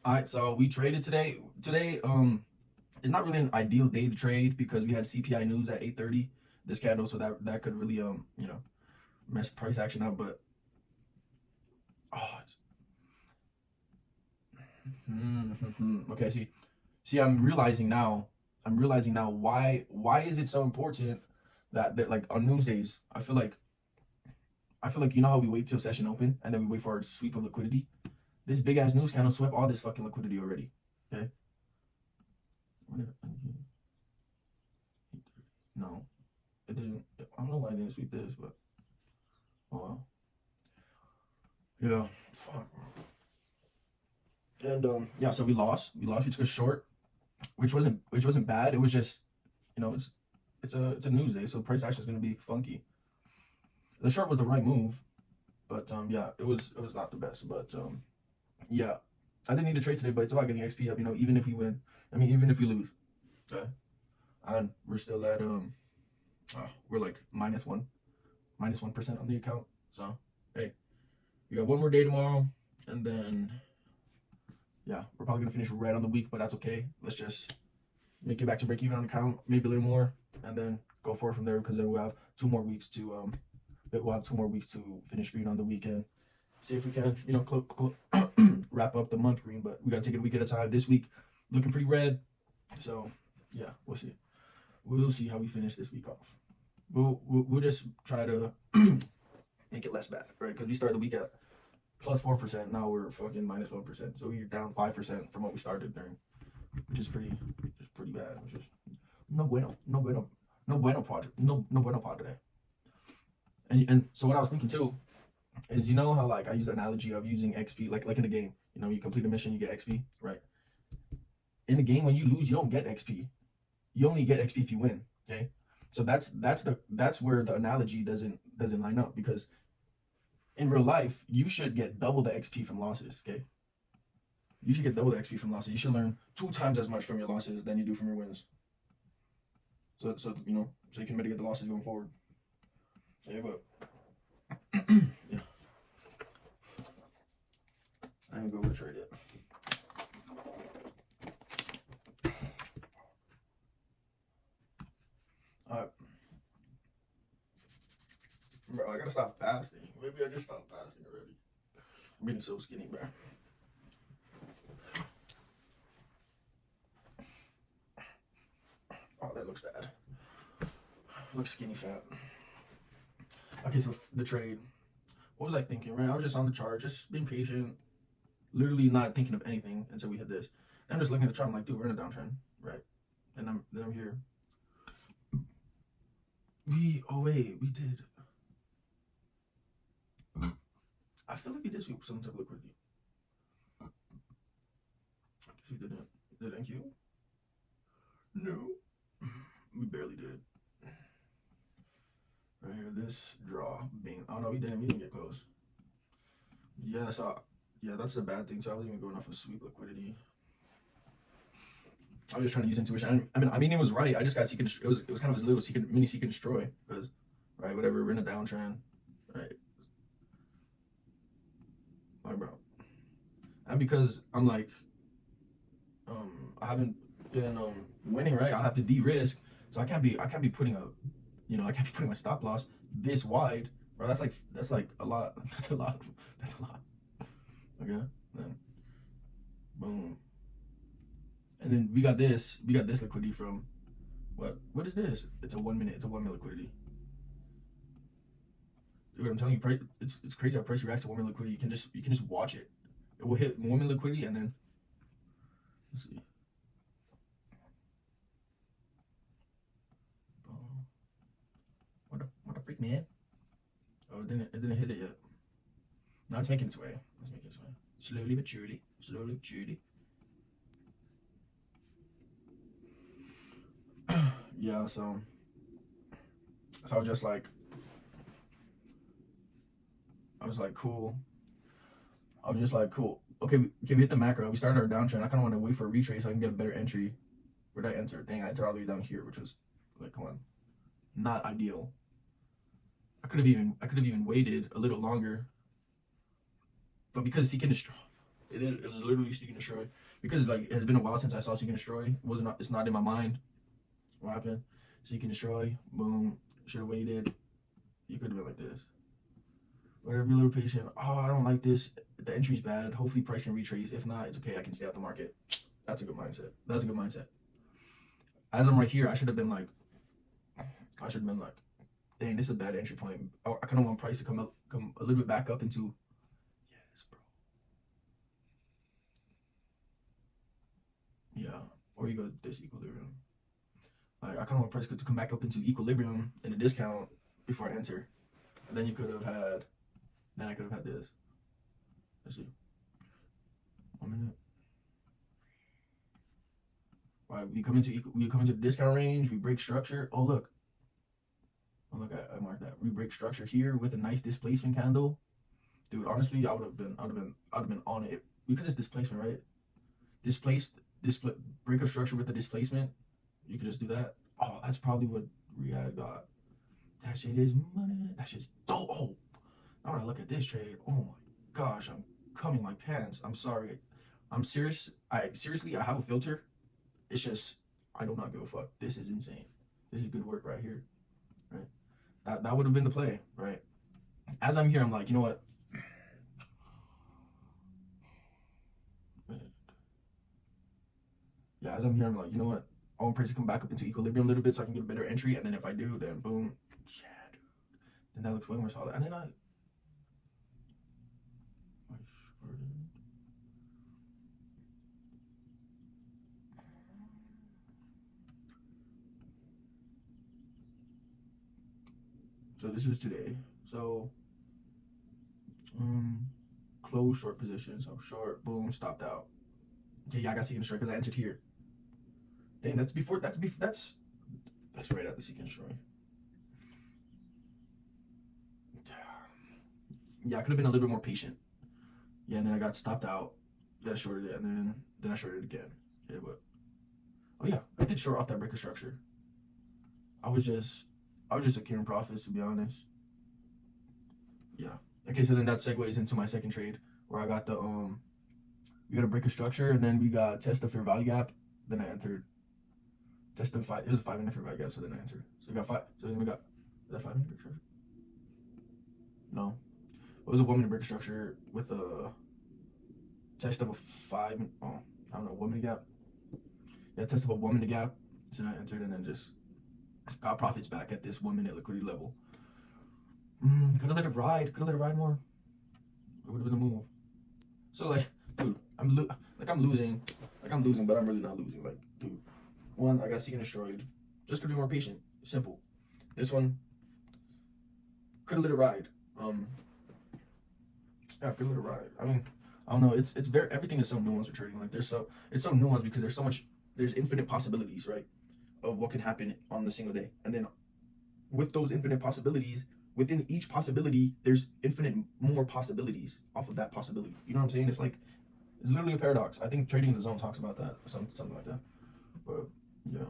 All right, so we traded today. It's not really an ideal day to trade because we had CPI news at 8:30 this candle, so that could really mess price action up. But oh, okay. See, I'm realizing now why is it so important that like on news days, I feel like you know how we wait till session open and then we wait for our sweep of liquidity. This big ass news candle swept all this fucking liquidity already. Okay. No, it didn't. I don't know why I didn't sweep this, but oh well. Yeah. Fuck. And yeah, so we lost. We lost. We took a short, which wasn't bad. It was just, it's a news day, so the price action is gonna be funky. The short was the right move, but yeah, it was not the best. But yeah, I didn't need to trade today, but it's about getting XP up. Even if we win, I mean, even if we lose, okay, and we're still at we're like -1% on the account. So hey, we got one more day tomorrow, and then yeah, we're probably gonna finish red on the week, but that's okay. Let's just make it back to break even on the account, maybe a little more, and then go forward from there because then we'll have 2 more weeks to finish green on the weekend. See if we can, wrap up the month green, but we gotta take it a week at a time. This week looking pretty red, so yeah, we'll see. We'll see how we finish this week off. We'll just try to make it less bad, right? Because we started the week at +4%. Now we're fucking -1%. So we're down 5% from what we started during, which is pretty bad. Which is no bueno, no bueno, no bueno project, no bueno padre. And so what I was thinking too is how like I use the analogy of using XP like in a game. You complete a mission, you get XP, right? In the game, when you lose, you don't get XP. You only get XP if you win. Okay, so that's where the analogy doesn't line up because in real life you should get double the XP from losses. Okay, you should get double the XP from losses. You should learn 2 times as much from your losses than you do from your wins. So you can mitigate the losses going forward. Yeah, but yeah, I ain't gonna go trade it. Alright. Bro, I gotta stop fasting. Maybe I just stopped fasting already. I'm getting so skinny, bro. Oh, that looks bad. Looks skinny fat. Okay, so the trade. What was I thinking, right? I was just on the chart, just being patient, literally not thinking of anything until we hit this. And I'm just looking at the chart, I'm like, dude, we're in a downtrend, right? And then I'm here. We did. I feel like we did sweep some type of liquidity. I guess we didn't. Did NQ? No. We barely did. Right here, this draw being. Oh no, we didn't get close. Yeah, that's a bad thing. So I wasn't even going off of sweep liquidity. I was just trying to use intuition. I mean, it was right. I just got seek and it was kind of his little mini seek and destroy because, right, whatever. We're in a downtrend, right? Like, bro, and because I'm like, I haven't been winning, right? I have to de-risk, so I can't be putting I can't be putting my stop loss this wide, bro. That's like a lot. That's a lot. That's a lot. Okay, then boom. And then we got this liquidity from what is this? It's a 1 minute liquidity. Dude, I'm telling you, it's crazy how price reacts to 1 minute liquidity. You can just watch it. It will hit 1 minute liquidity and then let's see. What a freak, man. Oh, it didn't hit it yet. Now it's making its way. Slowly but surely. Yeah, so I was just like, cool. Okay, we hit the macro. We started our downtrend. I kind of want to wait for a retrace so I can get a better entry. Where'd I enter? Dang, I entered all the way down here, which was like, come on, not ideal. I could have even waited a little longer, but because he can destroy. It literally Seek and Destroy because like it's been a while since I saw Seek and Destroy. It was not. It's not in my mind. What happened? Seek and Destroy. Boom. Should have waited. You could have been like this. Whatever. Be a little patient. Oh, I don't like this. The entry's bad. Hopefully, price can retrace. If not, it's okay. I can stay out the market. That's a good mindset. That's a good mindset. As I'm right here, I should have been like, dang, this is a bad entry point. I kind of want price to come a little bit back up into. Yes, bro. Yeah, or you go this equilibrium. Like I kind of want price to come back up into equilibrium in a discount before I enter. And then you could have had. Then I could have had this. Let's see. 1 minute. Right, we come into the discount range. We break structure. Oh look. Oh look, I marked that. We break structure here with a nice displacement candle. Dude, honestly, I'd have been on it because it's displacement, right? Break of structure with the displacement. You could just do that. Oh, that's probably what Riyadh got. That shit is money. That shit's dope. Oh, now when I look at this trade, oh my gosh, I'm coming like pants. I'm sorry. I'm serious. I have a filter. It's just I do not give a fuck. This is insane. This is good work right here. Right. That would have been the play, right? As I'm here, I'm like, you know what? Yeah, as I'm here, I'm like, you know what? I want price to come back up into equilibrium a little bit so I can get a better entry. And then if I do, then boom. Yeah, dude. Then that looks way more solid. And then so this is today. So close short position. So short, boom, stopped out. Yeah, I got Seek and Destroy because I entered here. Dang, that's right at the Seek and Destroy. Yeah, I could have been a little bit more patient. Yeah, and then I got stopped out. Yeah, I shorted it, and then I shorted it again. Yeah, but oh yeah, I did short off that breaker structure. I was just securing profits, to be honest. Yeah. Okay, so then that segues into my second trade where I got we got a breaker structure, and then we got test the fair value gap. Then I entered. Test the five. It was a 5 minute fair value gap, so then I entered. So we got five. So then we got that 5 minute breaker structure. No, it was a 1 minute breaker structure with a test of a 5. Oh, I don't know, 1 minute gap. Yeah, test of a 1 minute gap. So then I entered, and then just got profits back at this 1 minute liquidity level. Could have let it ride. Could have let it ride more. It would have been a move. So like, dude, I'm losing. Like I'm losing, but I'm really not losing. Like, dude, one, I got Seek and Destroyed. Just could be more patient. Simple. This one could have let it ride. Yeah, could let it ride. I mean, I don't know. It's very everything is so nuanced with trading. Like it's so nuanced because there's infinite possibilities, right, of what can happen on the single day, and then with those infinite possibilities, within each possibility, there's infinite more possibilities off of that possibility. You know what I'm saying? It's like it's literally a paradox. I think Trading in the Zone talks about that, or something like that. But yeah,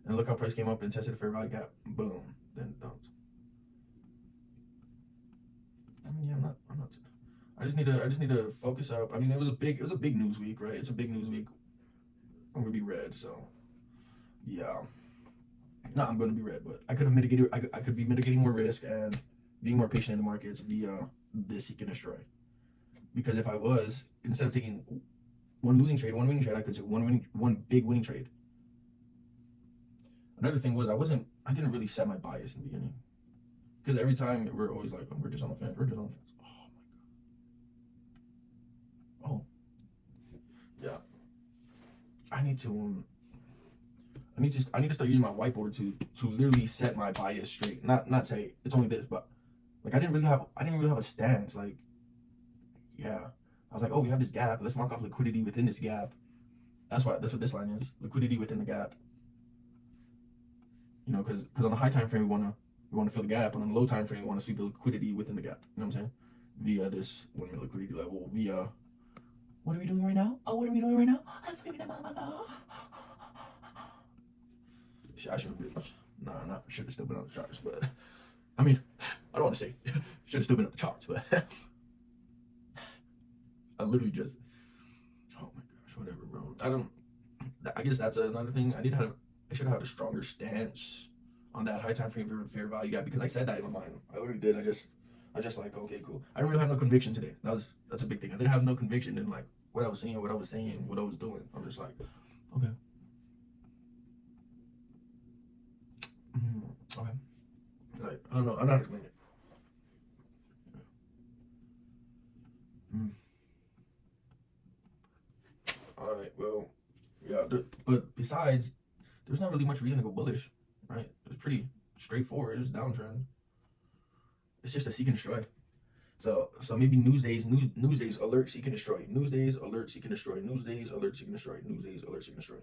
and look how price came up and tested the fair value gap. Boom, then dumped. I mean, yeah, I'm not. I just need to focus up. I mean, it was a big news week, right? It's a big news week. I'm gonna be red, so yeah. No, I'm gonna be red, but I could have mitigated. I could be mitigating more risk and being more patient in the markets via this Seek and Destroy. Because if I was, instead of taking one winning trade, I could take one big winning trade. Another thing was I didn't really set my bias in the beginning. Because every time we're always like, we're just on the fence. Oh my god. Oh. Yeah. I need to start using my whiteboard to literally set my bias straight. Not say it's only this, but like I didn't really have a stance. Like, yeah. I was like, oh, we have this gap. Let's mark off liquidity within this gap. That's what this line is. Liquidity within the gap. You know, because on the high time frame we wanna fill the gap, and on the low time frame we want to see the liquidity within the gap. You know what I'm saying? Via this 1 minute liquidity level. Via what are we doing right now? Oh, what are we doing right now? I should have been. Nah, should have still been on the charts, but I mean, I don't want to say should have still been on the charts, but literally just. Oh my gosh, whatever, bro. I guess that's another thing. I should have had a stronger stance on that high time frame fair value gap because I said that in my mind. I literally did. I just like, okay, cool. I didn't really have no conviction today. That's a big thing. I didn't have no conviction in like what I was saying, what I was saying, what I was doing. I'm just like, okay, okay. Like I don't know. I'm not explaining it. Mm. All right. Well, yeah. But besides, there's not really much reason to go bullish, right? It's pretty straightforward. It's downtrend. It's just a seek and destroy. So maybe news days alert seek and destroy. News days alert seek and destroy. News days alert seek and destroy. News days alert seek and destroy.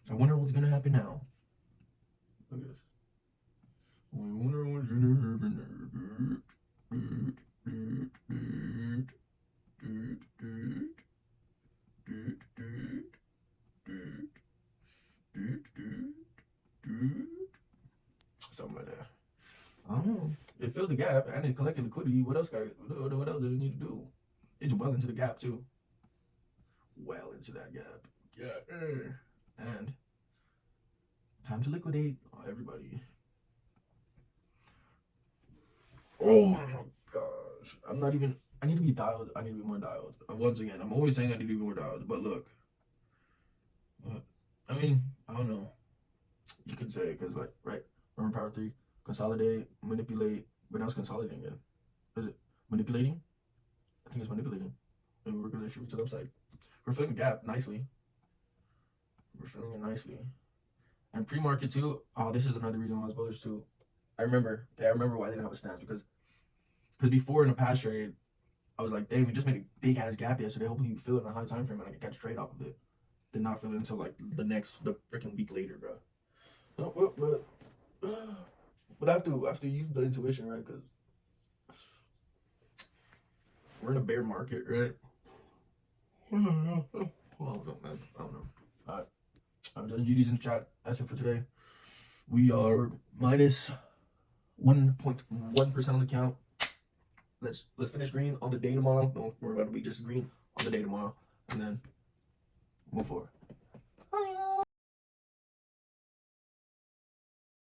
I wonder what's gonna happen now. Look at this. I wonder what's gonna happen now. Something like that. I don't know. It filled the gap and it collected liquidity. What else does it need to do? It's well into the gap too. Well into that gap. Yeah. And time to liquidate everybody. Oh my gosh. I need to be dialed. I need to be more dialed. Once again, I'm always saying I need to be more dialed. But look. I mean, I don't know. You could say because like, right? Remember power 3? Consolidate, manipulate, but now it's consolidating again. Is it manipulating? I think it's manipulating. Maybe we're going to distribute to the upside. We're filling the gap nicely. We're filling it nicely. And pre-market too. Oh, this is another reason why I was bullish too. I remember why I didn't have a stance because before in a past trade, I was like, damn, we just made a big ass gap yesterday. Hopefully you fill it in a high time frame and I can catch a trade off of it. Did not fill it until like the freaking week later, bro. No, but I have to use the intuition, right? Because we're in a bear market, right? I don't know, man. I don't know. All right. Just GG's in the chat. That's it for today. We are minus 1.1% on the count. Let's finish green on the day tomorrow. No, we're about to be just green on the day tomorrow, and then move forward. Oh yeah.